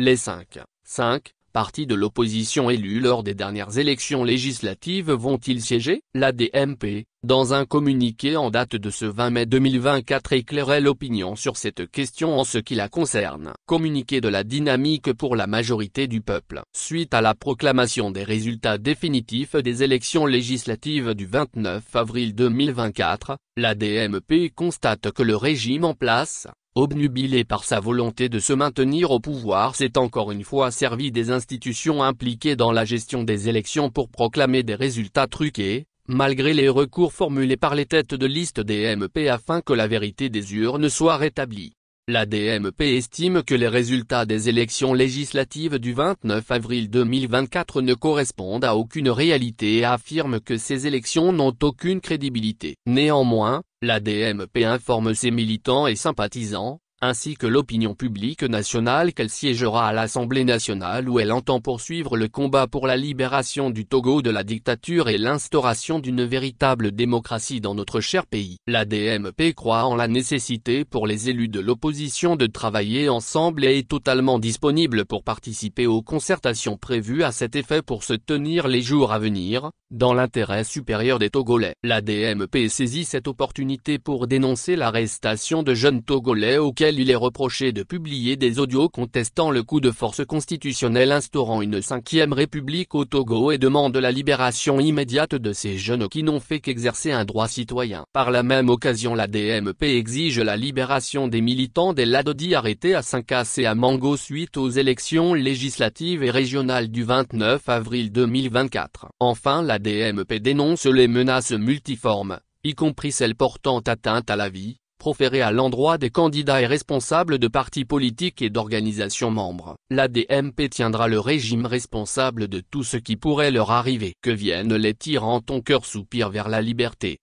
Les 5 partis de l'opposition élus lors des dernières élections législatives vont-ils siéger? L'ADMP, dans un communiqué en date de ce 20 mai 2024 éclairait l'opinion sur cette question en ce qui la concerne. Communiqué de la dynamique pour la majorité du peuple. Suite à la proclamation des résultats définitifs des élections législatives du 29 avril 2024, l'ADMP constate que le régime en place, obnubilé par sa volonté de se maintenir au pouvoir, s'est encore une fois servi des institutions impliquées dans la gestion des élections pour proclamer des résultats truqués, malgré les recours formulés par les têtes de liste DMP afin que la vérité des urnes soit rétablie. La DMP estime que les résultats des élections législatives du 29 avril 2024 ne correspondent à aucune réalité et affirme que ces élections n'ont aucune crédibilité. Néanmoins, la DMP informe ses militants et sympathisants, ainsi que l'opinion publique nationale qu'elle siégera à l'Assemblée nationale où elle entend poursuivre le combat pour la libération du Togo de la dictature et l'instauration d'une véritable démocratie dans notre cher pays. La DMP croit en la nécessité pour les élus de l'opposition de travailler ensemble et est totalement disponible pour participer aux concertations prévues à cet effet pour se tenir les jours à venir, dans l'intérêt supérieur des Togolais. La DMP saisit cette opportunité pour dénoncer l'arrestation de jeunes Togolais auxquels il est reproché de publier des audios contestant le coup de force constitutionnel instaurant une 5e république au Togo et demande la libération immédiate de ces jeunes qui n'ont fait qu'exercer un droit citoyen. Par la même occasion, la DMP exige la libération des militants des Ladodi arrêtés à Saint-Cass et à Mango suite aux élections législatives et régionales du 29 avril 2024. Enfin, la DMP dénonce les menaces multiformes, y compris celles portant atteinte à la vie, proférées à l'endroit des candidats et responsables de partis politiques et d'organisations membres. L'ADMP tiendra le régime responsable de tout ce qui pourrait leur arriver. Que viennent les tyrans, ton cœur soupire vers la liberté.